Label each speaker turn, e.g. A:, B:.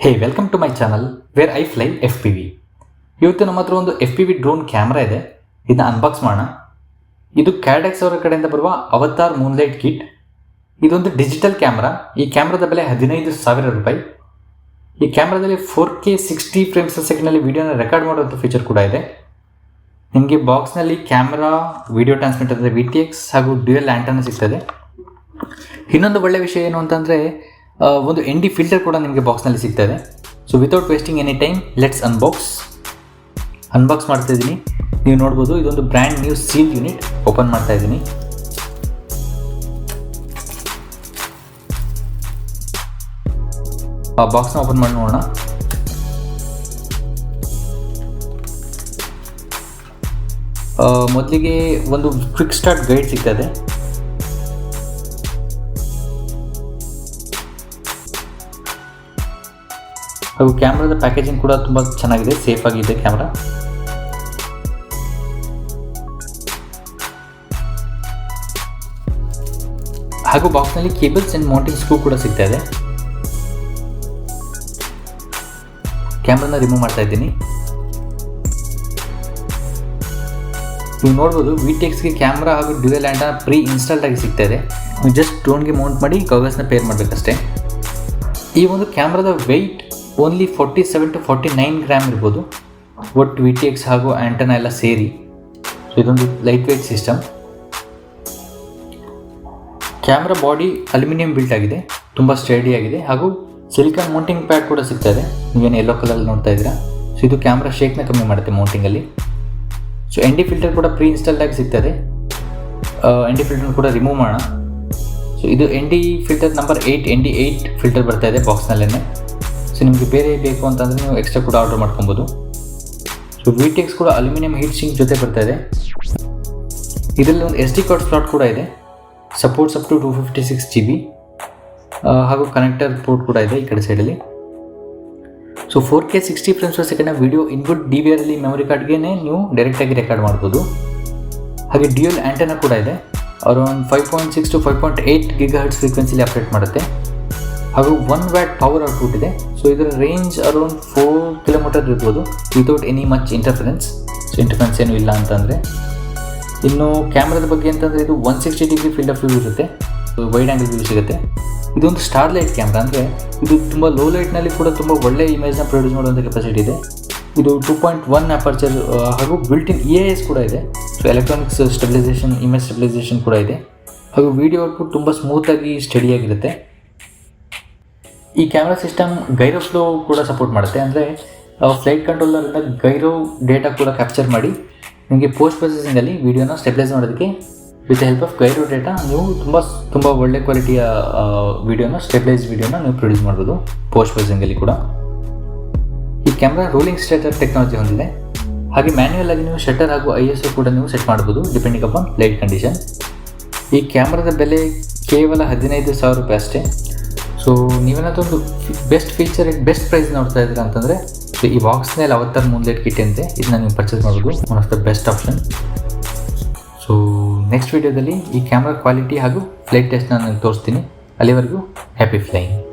A: Hey welcome to my channel where I fly FPV. ಇವತ್ತು ನಮ್ಮ ಹತ್ರ ಒಂದು FPV ಡ್ರೋನ್ ಕ್ಯಾಮ್ರಾ ಇದೆ. ಇದನ್ನ ಅನ್ಬಾಕ್ಸ್ ಮಾಡೋಣ. ಇದು ಕ್ಯಾಡೆಕ್ಸ್ ಅವರ ಕಡೆಯಿಂದ ಬರುವ ಅವತಾರ್ ಮೂನ್ಲೈಟ್ ಕಿಟ್. ಇದೊಂದು ಡಿಜಿಟಲ್ ಕ್ಯಾಮ್ರಾ. ಈ ಕ್ಯಾಮ್ರಾದ ಬೆಲೆ 15,000 ರೂಪಾಯಿ. ಈ ಕ್ಯಾಮ್ರಾದಲ್ಲಿ 4K 60 ಫ್ರೇಮ್ಸ್ per ಸೆಕೆಂಡ್ನಲ್ಲಿ ವಿಡಿಯೋನ ರೆಕಾರ್ಡ್ ಮಾಡುವಂಥ ಫೀಚರ್ ಕೂಡ ಇದೆ. ನಿಮಗೆ ಬಾಕ್ಸ್ನಲ್ಲಿ ಕ್ಯಾಮ್ರಾ, ವಿಡಿಯೋ ಟ್ರಾನ್ಸ್ಮಿಟರ್ VTX ಹಾಗೂ ಡ್ಯುಯಲ್ ಆ್ಯಂಟೆನಾ ಸಿಗ್ತದೆ. ಇನ್ನೊಂದು ಒಳ್ಳೆಯ ವಿಷಯ ಏನು ಅಂತಂದರೆ ಒಂದು ND ಫಿಲ್ಟರ್ ಕೂಡ ನಿಮಗೆ ಬಾಕ್ಸ್ನಲ್ಲಿ ಸಿಗ್ತದೆ. So without wasting any time let's unbox ಮಾಡ್ತಾ ಇದ್ದೀನಿ. ನೀವು ನೋಡ್ಬೋದು, ಇದೊಂದು brand new seal unit. Open ಮಾಡ್ತಾ ಇದ್ದೀನಿ. ಆ ಬಾಕ್ಸ್ನ ಓಪನ್ ಮಾಡಿ ನೋಡೋಣ. ಮೊದಲಿಗೆ ಒಂದು ಕ್ವಿಕ್ ಸ್ಟಾರ್ಟ್ ಗೈಡ್ ಸಿಗ್ತದೆ. ಹಾಗೂ ಕ್ಯಾಮ್ರಾದ ಪ್ಯಾಕೇಜಿಂಗ್ ಕೂಡ ತುಂಬ ಚೆನ್ನಾಗಿದೆ, ಸೇಫ್ ಆಗಿದೆ ಕ್ಯಾಮ್ರಾ. ಹಾಗೂ ಬಾಕ್ಸ್ನಲ್ಲಿ ಕೇಬಲ್ಸ್ ಆ್ಯಂಡ್ ಮೌಂಟಿಂಗ್ ಸ್ಕ್ರೂ ಕೂಡ ಸಿಗ್ತಾ ಇದೆ. ಕ್ಯಾಮ್ರಾನ ರಿಮೂವ್ ಮಾಡ್ತಾ ಇದ್ದೀನಿ. ನೀವು ನೋಡ್ಬೋದು, VTXಗೆ ಕ್ಯಾಮ್ರಾ ಹಾಗೂ ಡ್ಯುಯಲ್ ಆ್ಯಂಟೆನಾ ಪ್ರೀ ಇನ್ಸ್ಟಾಲ್ಡ್ ಆಗಿ ಸಿಗ್ತಾ ಇದೆ. ನೀವು ಜಸ್ಟ್ ಡ್ರೋನ್ಗೆ ಮೌಂಟ್ ಮಾಡಿ ಗಗಲ್ಸ್ನ ಪೇರ್ ಮಾಡಬೇಕಷ್ಟೇ. ಈ ಒಂದು ಕ್ಯಾಮ್ರಾದ ವೆಯ್ಟ್ ಓನ್ಲಿ 47 to 49 ಗ್ರಾಮ್ ಇರ್ಬೋದು, ಒಟ್ಟು VTX ಹಾಗೂ ಆ್ಯಂಟೆನಾ ಎಲ್ಲ ಸೇರಿ. ಸೊ ಇದೊಂದು light weight system. Camera body aluminium built ಆಗಿದೆ, ತುಂಬ ಸ್ಟಡಿ ಆಗಿದೆ. ಹಾಗೂ ಸಿಲಿಕಾನ್ ಮೌಂಟಿಂಗ್ ಪ್ಯಾಡ್ ಕೂಡ ಸಿಗ್ತಾ ಇದೆ. ನೀವೇನು ಯೆಲ್ಲೋ ಕಲರಲ್ಲಿ ನೋಡ್ತಾ ಇದ್ದೀರಾ. ಸೊ ಇದು ಕ್ಯಾಮ್ರಾ ಶೇಕ್ನ ಕಮ್ಮಿ ಮಾಡುತ್ತೆ ಮೌಂಟಿಂಗಲ್ಲಿ. ಸೊ ND ಫಿಲ್ಟರ್ ಕೂಡ ಪ್ರೀ ಇನ್ಸ್ಟಾಲ್ಡ್ ಆಗಿ ಸಿಗ್ತದೆ. ND ಫಿಲ್ಟರ್ ಕೂಡ ರಿಮೂವ್ ಮಾಡೋಣ. ಸೊ ಇದು ND filter number 8 ND8 filter ಬರ್ತಾ ಇದೆ ಬಾಕ್ಸ್ನಲ್ಲೇ. ಸೊ ನಿಮಗೆ ಬೇರೆ ಬೇಕು ಅಂತಂದರೆ ನೀವು ಎಕ್ಸ್ಟ್ರಾ ಕೂಡ ಆರ್ಡರ್ ಮಾಡ್ಕೊಬೋದು. ಸೊ VTX ಕೂಡ ಅಲ್ಯೂಮಿನಿಯಂ ಹೀಟ್ ಸಿಂಕ್ ಜೊತೆ ಬರ್ತಾ ಇದೆ. ಇದರಲ್ಲಿ ಒಂದು SD ಕಾರ್ಡ್ ಸ್ಲಾಟ್ ಕೂಡ ಇದೆ. Supports up to 256 GB. ಹಾಗೂ ಕನೆಕ್ಟರ್ ಪೋರ್ಟ್ ಕೂಡ ಇದೆ ಈ ಕಡೆ ಸೈಡಲ್ಲಿ. ಸೊ 4K 60 ಫ್ರೇಮ್ಸ್ per ಸೆಕೆಂಡ್ನ ವಿಡಿಯೋ ಇನ್ಪುಟ್ DVR-ಅಲ್ಲಿ ಮೆಮೊರಿ ಕಾರ್ಡ್ಗೆ ನೀವು ಡೈರೆಕ್ಟಾಗಿ ರೆಕಾರ್ಡ್ ಮಾಡ್ಬೋದು. ಹಾಗೆ ಡ್ಯುಯಲ್ ಆ್ಯಂಟೆನಾ ಕೂಡ ಇದೆ. ಅರೌಂಡ್ 5.6 to 5.8 GHz ಫ್ರೀಕ್ವೆನ್ಸಿಲಿ ಆಪ್ರೇಟ್ ಮಾಡುತ್ತೆ. ಹಾಗೂ 1 ವ್ಯಾಟ್ ಪವರ್ ಔಟ್ಪುಟ್ ಇದೆ. ಸೊ ಇದರ ರೇಂಜ್ ಅರೌಂಡ್ 4 ಕಿಲೋಮೀಟರ್ ಇರ್ಬೋದು without any much interference. So interference ಏನೂ ಇಲ್ಲ ಅಂತಂದರೆ. ಇನ್ನು ಕ್ಯಾಮ್ರಾದ ಬಗ್ಗೆ ಅಂತಂದರೆ ಇದು 160 ಡಿಗ್ರಿ ಫೀಲ್ಡ್ ಆಫ್ ವ್ಯೂ ಇರುತ್ತೆ. ವೈಡ್ ಆ್ಯಂಗಲ್ ವ್ಯೂ ಸಿಗುತ್ತೆ. ಇದೊಂದು ಸ್ಟಾರ್ ಲೈಟ್ ಕ್ಯಾಮ್ರಾ, ಅಂದರೆ ಇದು ತುಂಬ ಲೋ ಲೈಟ್ನಲ್ಲಿ ಕೂಡ ತುಂಬ ಒಳ್ಳೆಯ ಇಮೇಜ್ನ ಪ್ರೊಡ್ಯೂಸ್ ಮಾಡುವಂಥ ಕೆಪಾಸಿಟಿ ಇದೆ. ಇದು 2.1 ಅಪರ್ಚರ್ ಹಾಗೂ ಬಿಲ್ಟ್ ಇನ್ EIS ಕೂಡ ಇದೆ. So electronics stabilisation, image stabilisation ಕೂಡ ಇದೆ. ಹಾಗೂ ವಿಡಿಯೋ ಔಟ್ಪುಟ್ ತುಂಬ ಸ್ಮೂತಾಗಿ ಸ್ಟಡಿಯಾಗಿರುತ್ತೆ. ಈ ಕ್ಯಾಮ್ರಾ ಸಿಸ್ಟಮ್ ಗೈರೋ ಫ್ಲೋ ಕೂಡ ಸಪೋರ್ಟ್ ಮಾಡುತ್ತೆ. ಅಂದರೆ ಫ್ಲೈಟ್ ಕಂಟ್ರೋಲರಿಂದ ಗೈರೋ ಡೇಟಾ ಕೂಡ ಕ್ಯಾಪ್ಚರ್ ಮಾಡಿ ನಿಮಗೆ ಪೋಸ್ಟ್ ಪ್ರೊಸೆಸಿಂಗಲ್ಲಿ ವೀಡಿಯೋನ ಸ್ಟೆಬಿಲೈಸ್ ಮಾಡೋದಕ್ಕೆ with help of gyro data ನೀವು ತುಂಬ ಒಳ್ಳೆ ಕ್ವಾಲಿಟಿಯ ವೀಡಿಯೋನ, ಸ್ಟೆಬಿಲೈಸ್ ವೀಡಿಯೋನ ನೀವು ಪ್ರೊಡ್ಯೂಸ್ ಮಾಡ್ಬೋದು ಪೋಸ್ಟ್ ಪ್ರೊಸೆಸಿಂಗಲ್ಲಿ ಕೂಡ. ಈ ಕ್ಯಾಮ್ರಾ ರೋಲಿಂಗ್ ಸ್ಟೇಟರ್ ಟೆಕ್ನಾಲಜಿ ಹೊಂದಿದೆ. ಹಾಗೆ ಮ್ಯಾನ್ಯುಯಲ್ ಆಗಿ ನೀವು ಶಟರ್ ಹಾಗೂ ISO ಕೂಡ ನೀವು ಸೆಟ್ ಮಾಡ್ಬೋದು ಡಿಪೆಂಡಿಂಗ್ ಅಪಾನ್ ಲೈಟ್ ಕಂಡೀಷನ್. ಈ ಕ್ಯಾಮ್ರಾದ ಬೆಲೆ ಕೇವಲ 15,000 ರೂಪಾಯಿ ಅಷ್ಟೇ. ಸೊ ನೀವೇನಾದರೂ ಒಂದು best feature at best price ನೋಡ್ತಾ ಇದ್ದೀರಾ ಅಂತಂದರೆ ಈ ಬಾಕ್ಸ್ನಲ್ಲಿ ಅವತಾರ್ ಮೂನ್ಲೈಟ್ ಕಿಟ್ ಅಂತೆ, ಇದನ್ನ ನೀವು ಪರ್ಚೇಸ್ ಮಾಡ್ಬೋದು. One of the best option. So next ವೀಡಿಯೋದಲ್ಲಿ ಈ ಕ್ಯಾಮ್ರಾ ಕ್ವಾಲಿಟಿ ಹಾಗೂ ಫ್ಲೈಟ್ ಟೆಸ್ಟ್ನ ನಾನು ತೋರಿಸ್ತೀನಿ. ಅಲ್ಲಿವರೆಗೂ ಹ್ಯಾಪಿ ಫ್ಲೈಯಿಂಗ್.